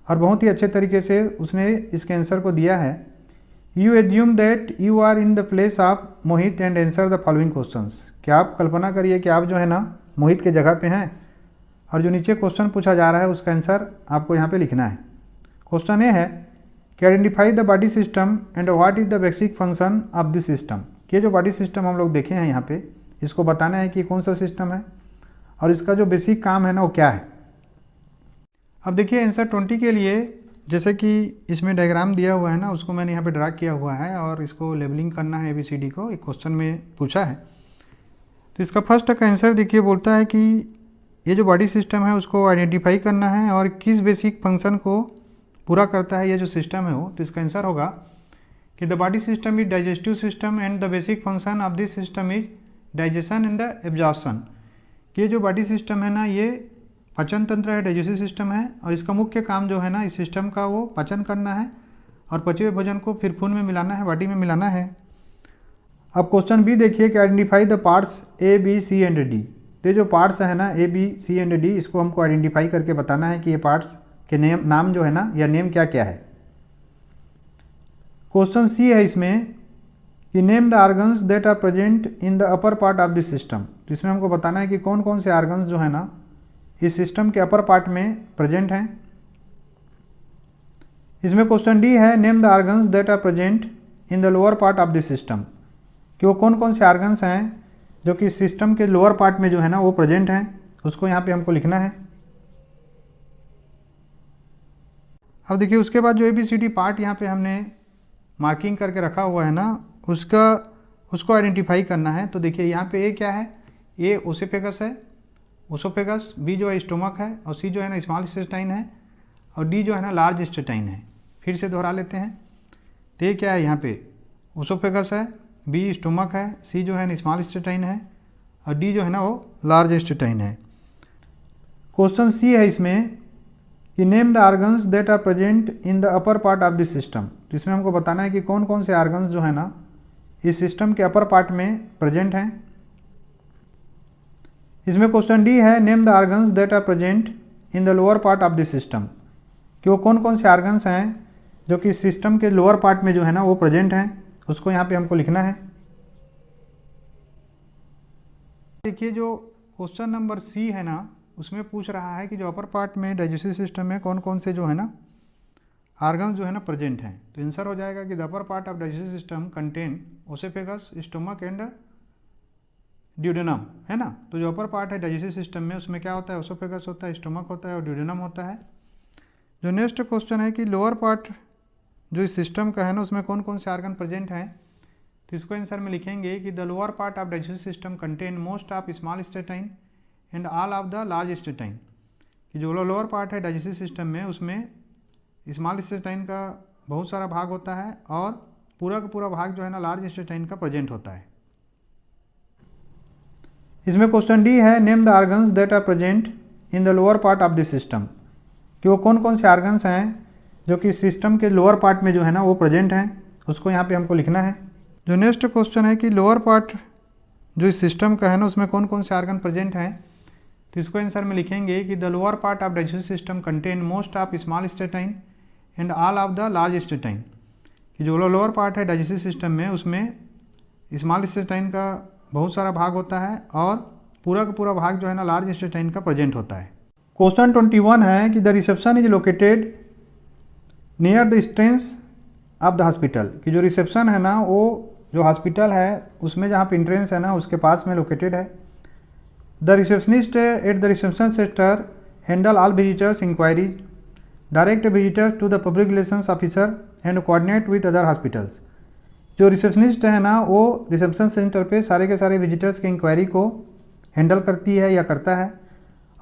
Speaker 1: और बहुत ही अच्छे तरीके से उसने इसके आंसर को दिया है। You assume that you are in the place of Mohit and answer the following questions. क्या आप कल्पना करिए कि आप जो है ना मोहित के जगह पे हैं और जो नीचे क्वेश्चन पूछा जा रहा है उसका आंसर आपको यहाँ पे लिखना है। क्वेश्चन ये है कि identify the body system and what is the basic function of this system. ये जो बॉडी सिस्टम हम लोग देखे हैं यहाँ पे इसको बताना है कि कौन सा सिस्टम है और इसका जो बेसिक काम है ना वो क्या है। अब देखिए आंसर 20 के लिए जैसे कि इसमें डायग्राम दिया हुआ है ना उसको मैंने यहाँ पे ड्रा किया हुआ है और इसको लेबलिंग करना है ABCD को, एक क्वेश्चन में पूछा है। तो इसका फर्स्ट का आंसर देखिए बोलता है कि ये जो बॉडी सिस्टम है उसको आइडेंटिफाई करना है और किस बेसिक फंक्शन को पूरा करता है ये जो सिस्टम है वो। तो इसका आंसर होगा कि the body system is digestive system and the basic function of this system is digestion and absorption. ये जो बॉडी सिस्टम है ना ये पाचन तंत्र है, डाइजेस्टिव सिस्टम है और इसका मुख्य काम जो है ना इस सिस्टम का वो पाचन करना है और पचे हुए भोजन को फिर खून में मिलाना है, बॉडी में मिलाना है। अब क्वेश्चन बी देखिए कि identify the parts A, B, C and D। तो ये जो पार्ट्स है ना A, B, C and D इसको हमको आइडेंटिफाई करके बताना है कि ये पार्ट्स के नाम जो है ना या नेम क्या क्या है। क्वेश्चन सी है इसमें कि name the organs that are present in the upper part of this system. तो इसमें हमको बताना है कि कौन कौन से ऑर्गन्स जो है ना इस सिस्टम के अपर पार्ट में प्रेजेंट हैं। इसमें क्वेश्चन डी है name the organs that are present in the lower part of this system, कि वो कौन कौन से ऑर्गन्स हैं जो कि सिस्टम के लोअर पार्ट में जो है ना वो प्रेजेंट हैं, उसको यहाँ पे हमको लिखना है। अब देखिए उसके बाद जो ABCD पार्ट यहाँ पे हमने मार्किंग करके रखा हुआ है ना उसको आइडेंटिफाई करना है। तो देखिए यहाँ पे A क्या है, A ओसेफेगस है, ओसोफेगस, B जो है स्टोमक है और C जो है ना स्मॉल इंटेस्टाइन है और D जो है ना लार्ज इंटेस्टाइन है। फिर से दोहरा लेते हैं। तो ये क्या है यहाँ पे ओसोफेगस है, B स्टोमक है, C जो है ना स्मॉल इंटेस्टाइन है और D जो है ना वो लार्ज इंटेस्टाइन है। क्वेश्चन C है इसमें कि name the organs that are present in the upper part of this system. तो इसमें हमको बताना है कि कौन कौन से ऑर्गन्स जो है ना इस सिस्टम के अपर पार्ट में प्रेजेंट हैं। इसमें क्वेश्चन डी है name the organs that are present in the lower part of this system, कि वो कौन कौन से ऑर्गन्स हैं जो कि सिस्टम के लोअर पार्ट में जो है ना वो प्रेजेंट हैं, उसको यहाँ पे हमको लिखना है। देखिए जो क्वेश्चन नंबर सी है ना उसमें पूछ रहा है कि जो अपर पार्ट में डाइजेस्टिव सिस्टम में कौन कौन से जो है ना ऑर्गन्स जो है ना प्रेजेंट हैं। तो आंसर हो जाएगा कि the upper part of digestive system contain oesophagus, stomach and duodenum, है ना। तो जो अपर पार्ट है डाइजेस्टिव सिस्टम में उसमें क्या होता है, ओसोफेगस होता है, स्टोमक होता है और ड्यूडेनम होता है। जो नेक्स्ट क्वेश्चन है कि लोअर पार्ट जो इस सिस्टम का है ना उसमें कौन कौन से ऑर्गन प्रेजेंट हैं। तो इसको आंसर में लिखेंगे कि the lower part of digestive system contain most of small intestine and all of the large intestine, कि जो लोअर पार्ट है डाइजेस्टिव सिस्टम में उसमें स्मॉल इंटेस्टाइन का बहुत सारा भाग होता है और पूरा का पूरा भाग जो है ना लार्ज इंटेस्टाइन का प्रेजेंट होता है। इसमें क्वेश्चन डी है, name the organs that are present in the lower part of the system, कि वो कौन कौन से ऑर्गन्स हैं जो कि सिस्टम के लोअर पार्ट में जो है ना वो प्रेजेंट हैं, उसको यहाँ पे हमको लिखना है। जो नेक्स्ट क्वेश्चन है कि लोअर पार्ट जो इस सिस्टम का है ना उसमें कौन कौन से ऑर्गन प्रेजेंट हैं, तो इसको आंसर में लिखेंगे कि the lower part of digestive system contain most of small intestine and all of the large intestine, कि जो लोअर पार्ट है डाइजेस्टिव सिस्टम में उसमें स्मॉल इंटेस्टाइन का बहुत सारा भाग होता है और पूरा का पूरा भाग जो है ना लार्ज इंटेस्टाइन का प्रेजेंट होता है। क्वेश्चन 21 है कि the reception is located near the entrance of the hospital, कि जो रिसेप्शन है ना वो जो हॉस्पिटल है उसमें जहाँ पे एंट्रेंस है ना उसके पास में लोकेटेड है। The receptionist at the reception centre handle all visitors inquiries, direct visitors to the public relations officer and coordinate with other hospitals. जो रिसेप्शनिस्ट है ना वो रिसेप्शन सेंटर पे सारे के सारे विजिटर्स की इंक्वायरी को हैंडल करती है या करता है,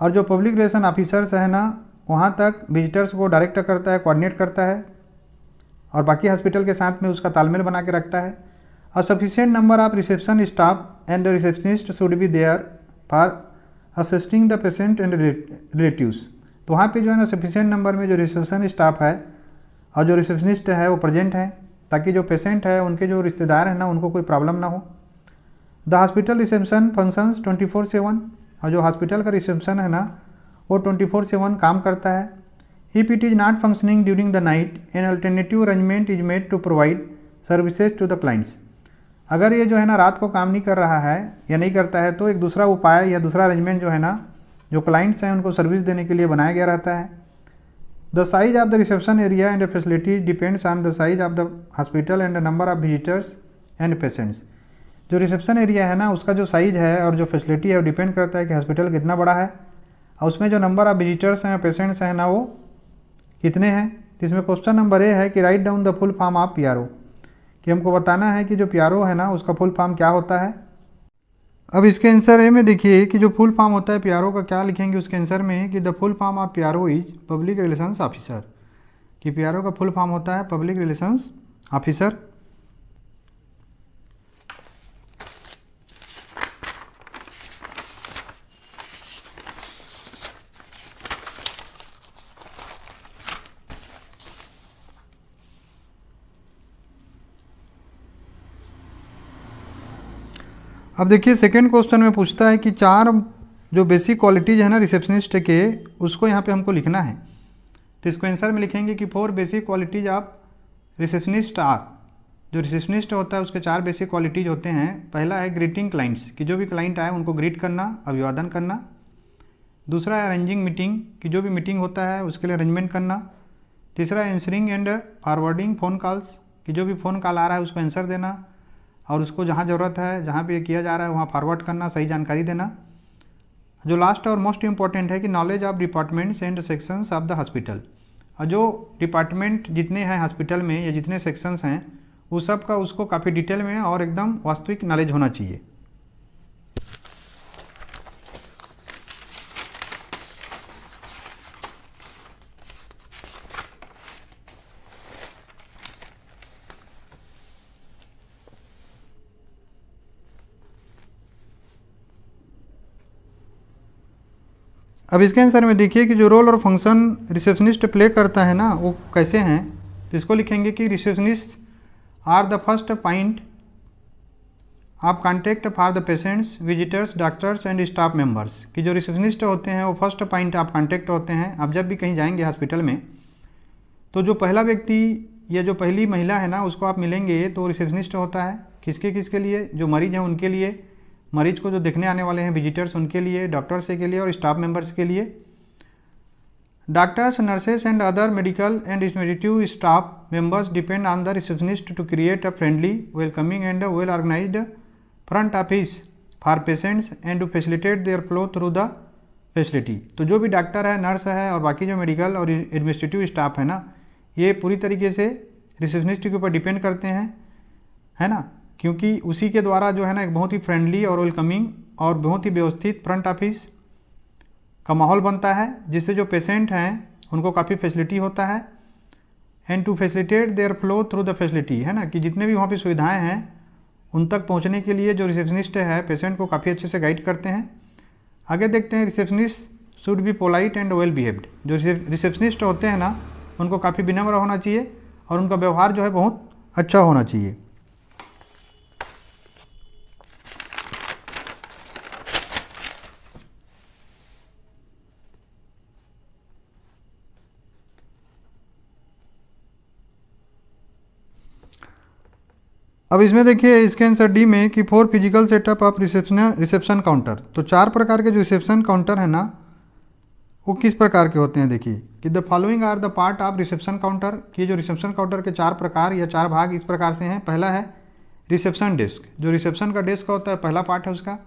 Speaker 1: और जो पब्लिक रिलेशन ऑफिसर्स है ना वहाँ तक विजिटर्स को डायरेक्ट करता है, कोऑर्डिनेट करता है और बाकी हॉस्पिटल के साथ में उसका तालमेल बना के रखता है। और sufficient number of reception staff and the receptionist should be there for assisting the patient and relatives, तो वहाँ पे जो है ना सफिशिएंट नंबर में जो रिसेप्शन स्टाफ है और जो रिसेप्शनिस्ट है वो प्रेजेंट है, ताकि जो पेशेंट है उनके जो रिश्तेदार हैं ना उनको कोई प्रॉब्लम ना हो। द हॉस्पिटल रिसेप्शन फंक्शंस 24/7, और जो हॉस्पिटल का रिसेप्शन है ना वो 24/7 काम करता है। If it is not functioning during the night an alternative arrangement is made to provide services to the clients, अगर ये जो है ना रात को काम नहीं कर रहा है या नहीं करता है तो एक दूसरा उपाय या दूसरा अरेंजमेंट जो है ना जो क्लाइंट्स हैं उनको सर्विस देने के लिए बनाया गया रहता है। The size of the reception area and facilities depends on the size of the hospital and the number of visitors and patients, जो रिसेप्शन एरिया है ना उसका जो साइज है और जो फैसिलिटी है वो डिपेंड करता है कि हॉस्पिटल कितना बड़ा है और उसमें जो नंबर ऑफ विजिटर्स हैं पेशेंट्स हैं ना वो कितने हैं। तो इसमें क्वेश्चन नंबर ए है कि write down the full form of PRO, कि हमको बताना है कि जो PRO है ना उसका फुल फॉर्म क्या होता है। अब इसके आंसर ए में देखिए कि जो फुल फॉर्म होता है PRO का क्या लिखेंगे उसके आंसर में कि the full form of PRO is public relations officer, कि PRO का फुल फॉर्म होता है पब्लिक रिलेशंस ऑफिसर। अब देखिए सेकेंड क्वेश्चन में पूछता है कि 4 जो बेसिक क्वालिटीज़ है ना रिसेप्शनिस्ट के उसको यहाँ पे हमको लिखना है। तो इसको आंसर में लिखेंगे कि 4 basic qualities of receptionist are, जो रिसेप्शनिस्ट होता है उसके 4 बेसिक क्वालिटीज़ होते हैं। पहला है ग्रीटिंग क्लाइंट्स, कि जो भी क्लाइंट आए उनको ग्रीट करना, अभिवादन करना। दूसरा है अरेंजिंग मीटिंग, कि जो भी मीटिंग होता है उसके लिए अरेंजमेंट करना। तीसरा है answering and forwarding phone calls, कि जो भी फ़ोन कॉल आ रहा है उसको आंसर देना और उसको जहाँ ज़रूरत है जहाँ पे किया जा रहा है वहाँ फॉरवर्ड करना, सही जानकारी देना। जो लास्ट और मोस्ट इम्पॉर्टेंट है कि knowledge of departments and sections of the hospital, और जो डिपार्टमेंट जितने हैं हॉस्पिटल में या जितने सेक्शंस हैं उस सब का उसको काफ़ी डिटेल में और एकदम वास्तविक नॉलेज होना चाहिए। अब इसके आंसर में देखिए कि जो रोल और फंक्शन रिसेप्शनिस्ट प्ले करता है ना वो कैसे हैं। तो इसको लिखेंगे कि receptionist are the first point of contact for the patients, visitors, doctors and staff members, कि जो रिसेप्शनिस्ट होते हैं वो फर्स्ट पॉइंट ऑफ कांटेक्ट होते हैं। आप जब भी कहीं जाएंगे हॉस्पिटल में तो जो पहला व्यक्ति या जो पहली महिला है ना उसको आप मिलेंगे तो रिसेप्शनिस्ट होता है। किसके किसके लिए, जो मरीज हैं उनके लिए, मरीज को जो देखने आने वाले हैं विजिटर्स उनके लिए, डॉक्टर्स के लिए और स्टाफ मेंबर्स के लिए। Doctors, nurses and other medical and administrative staff members depend on the receptionist to create a friendly, welcoming and well organised front office for patients and to facilitate their flow through the facility. तो जो भी doctor है, nurse है और बाकी जो medical और administrative staff है ना ये पूरी तरीके से रिसेप्शनिस्ट के ऊपर डिपेंड करते हैं, है ना, क्योंकि उसी के द्वारा जो है ना एक बहुत ही फ्रेंडली और वेलकमिंग और बहुत ही व्यवस्थित फ्रंट ऑफिस का माहौल बनता है, जिससे जो पेशेंट हैं उनको काफ़ी फैसिलिटी होता है। And to facilitate their flow through the facility, है ना, कि जितने भी वहाँ पे सुविधाएं हैं उन तक पहुंचने के लिए जो रिसेप्शनिस्ट है पेशेंट को काफ़ी अच्छे से गाइड करते हैं। आगे देखते हैं, receptionist should be polite and well behaved. जो रिसेप्शनिस्ट होते हैं ना, उनको काफ़ी विनम्र होना चाहिए और उनका व्यवहार जो है बहुत अच्छा होना चाहिए। अब इसमें देखिए इसके आंसर डी में कि 4 physical setup of reception counter. तो 4 प्रकार के जो रिसेप्शन काउंटर है ना, वो किस प्रकार के होते हैं। देखिए कि the following are the part of reception counter, कि जो रिसेप्शन काउंटर के 4 प्रकार या 4 भाग इस प्रकार से हैं। पहला है रिसेप्शन डेस्क, जो रिसेप्शन का डेस्क होता है पहला पार्ट है उसका।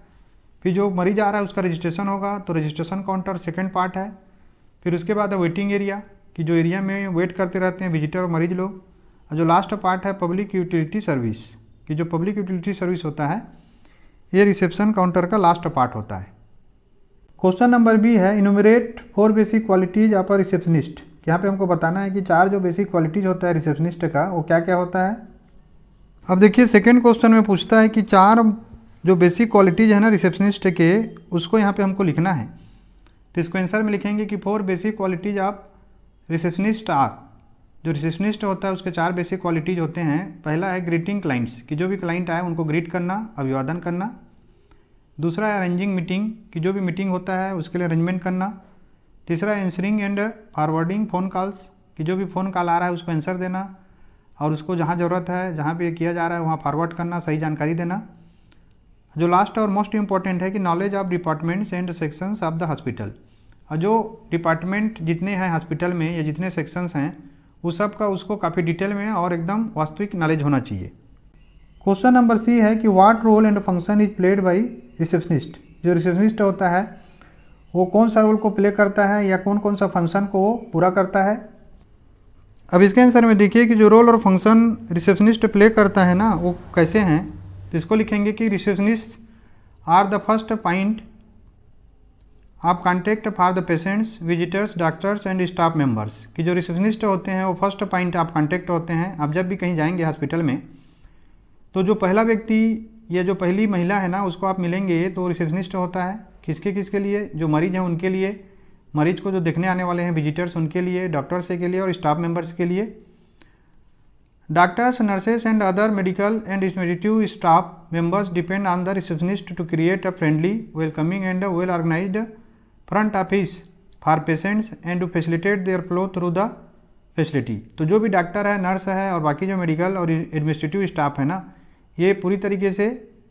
Speaker 1: फिर जो मरीज आ रहा है उसका रजिस्ट्रेशन होगा, तो रजिस्ट्रेशन काउंटर सेकेंड पार्ट है। फिर उसके बाद है वेटिंग एरिया, कि जो एरिया में वेट करते रहते हैं विजिटर और मरीज लोग। और जो लास्ट पार्ट है पब्लिक यूटिलिटी सर्विस, कि जो पब्लिक यूटिलिटी सर्विस होता है ये रिसेप्शन काउंटर का लास्ट पार्ट होता है। क्वेश्चन नंबर बी है, इनुमरेट 4 basic qualities of a receptionist. यहाँ पे हमको बताना है कि 4 जो बेसिक क्वालिटीज होता है रिसेप्शनिस्ट का वो क्या क्या होता है। अब देखिए सेकेंड क्वेश्चन में पूछता है कि 4 जो बेसिक क्वालिटीज है ना रिसेप्शनिस्ट के, उसको यहाँ पे हमको लिखना है। तो इसको आंसर में लिखेंगे कि 4 basic qualities of receptionist are. जो रिसेप्शनिस्ट होता है उसके 4 बेसिक क्वालिटीज होते हैं। पहला है ग्रीटिंग क्लाइंट्स, कि जो भी क्लाइंट आए उनको ग्रीट करना, अभिवादन करना। दूसरा है अरेंजिंग मीटिंग, कि जो भी मीटिंग होता है उसके लिए अरेंजमेंट करना। तीसरा है answering and forwarding phone calls, कि जो भी फ़ोन कॉल आ रहा है उसको आंसर देना और उसको जहाँ ज़रूरत है, जहाँ पे किया जा रहा है वहाँ फॉरवर्ड करना, सही जानकारी देना। जो लास्ट और मोस्ट इम्पॉर्टेंट है कि knowledge of departments and sections of the hospital. और जो डिपार्टमेंट जितने हैं हॉस्पिटल में या जितने सेक्शंस हैं उस सब का उसको काफ़ी डिटेल में और एकदम वास्तविक नॉलेज होना चाहिए। क्वेश्चन नंबर सी है कि what role and function is played by receptionist. जो रिसेप्शनिस्ट होता है वो कौन सा रोल को प्ले करता है या कौन कौन सा फंक्शन को वो पूरा करता है। अब इसके आंसर में देखिए कि जो रोल और फंक्शन रिसेप्शनिस्ट प्ले करता है ना वो कैसे हैं। तो इसको लिखेंगे कि receptionist are the first point of contact for the patients, visitors, doctors and staff members. कि जो रिसेप्शनिस्ट होते हैं वो फर्स्ट पॉइंट आप कॉन्टेक्ट होते हैं। आप जब भी कहीं जाएंगे हॉस्पिटल में तो जो पहला व्यक्ति या जो पहली महिला है ना उसको आप मिलेंगे तो रिसेप्शनिस्ट होता है। किसके लिए, जो मरीज हैं उनके लिए, मरीज को जो देखने आने वाले हैं विजिटर्स उनके लिए, डॉक्टर्स के लिए और स्टाफ मेंबर्स के लिए। Doctors, nurses and other medical and administrative staff members depend on the receptionist to create a friendly, welcoming and well organised front office for patients and to facilitate their flow through the facility. तो जो भी doctor है, nurse है और बाकी जो medical और administrative staff है ना, ये पूरी तरीके से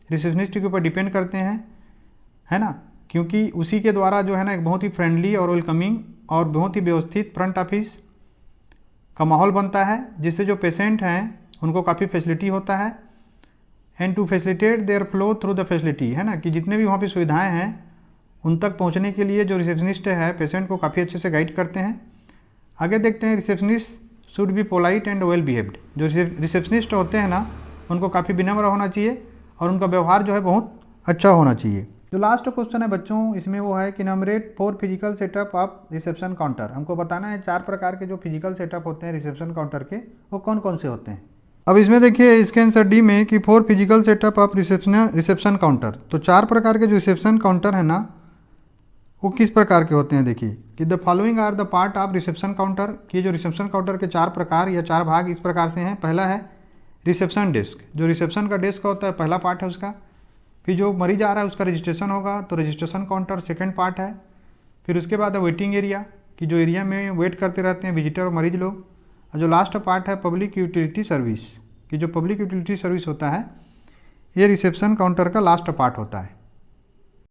Speaker 1: रिसेप्शनिस्ट के ऊपर डिपेंड करते हैं, है ना, क्योंकि उसी के द्वारा जो है ना एक बहुत ही फ्रेंडली और वेलकमिंग और बहुत ही व्यवस्थित फ्रंट ऑफिस का माहौल बनता है, जिससे जो पेशेंट हैं उनको काफ़ी फैसिलिटी होता है। And to facilitate their flow through the facility, है ना, कि जितने भी वहाँ पे सुविधाएं हैं उन तक पहुँचने के लिए जो रिसेप्शनिस्ट है पेशेंट को काफ़ी अच्छे से गाइड करते हैं। आगे देखते हैं, receptionist should be polite and well behaved. जो रिसेप्शनिस्ट होते हैं ना उनको काफ़ी विनम्र होना चाहिए और उनका व्यवहार जो है बहुत अच्छा होना चाहिए। जो लास्ट क्वेश्चन है बच्चों इसमें वो है कि नंबरेट 4 physical setup of reception counter. हमको बताना है 4 प्रकार के जो फिजिकल सेटअप होते हैं रिसेप्शन काउंटर के वो कौन कौन से होते हैं। अब इसमें देखिए इसके आंसर डी में कि 4 physical setup of reception counter. तो 4 प्रकार के जो रिसेप्शन काउंटर है ना वो किस प्रकार के होते हैं। देखिए कि the following are the part of reception counter, कि जो रिसेप्शन काउंटर के 4 प्रकार या 4 भाग इस प्रकार से हैं। पहला है रिसेप्शन डेस्क, जो रिसेप्शन का डेस्क होता है पहला पार्ट है उसका। फिर जो मरीज आ रहा है उसका रजिस्ट्रेशन होगा, तो रजिस्ट्रेशन काउंटर सेकंड पार्ट है। फिर उसके बाद है वेटिंग एरिया, कि जो एरिया में वेट करते रहते हैं विजिटर और मरीज लोग। और जो लास्ट पार्ट है पब्लिक यूटिलिटी सर्विस, कि जो पब्लिक यूटिलिटी सर्विस होता है ये रिसेप्शन काउंटर का लास्ट पार्ट होता है।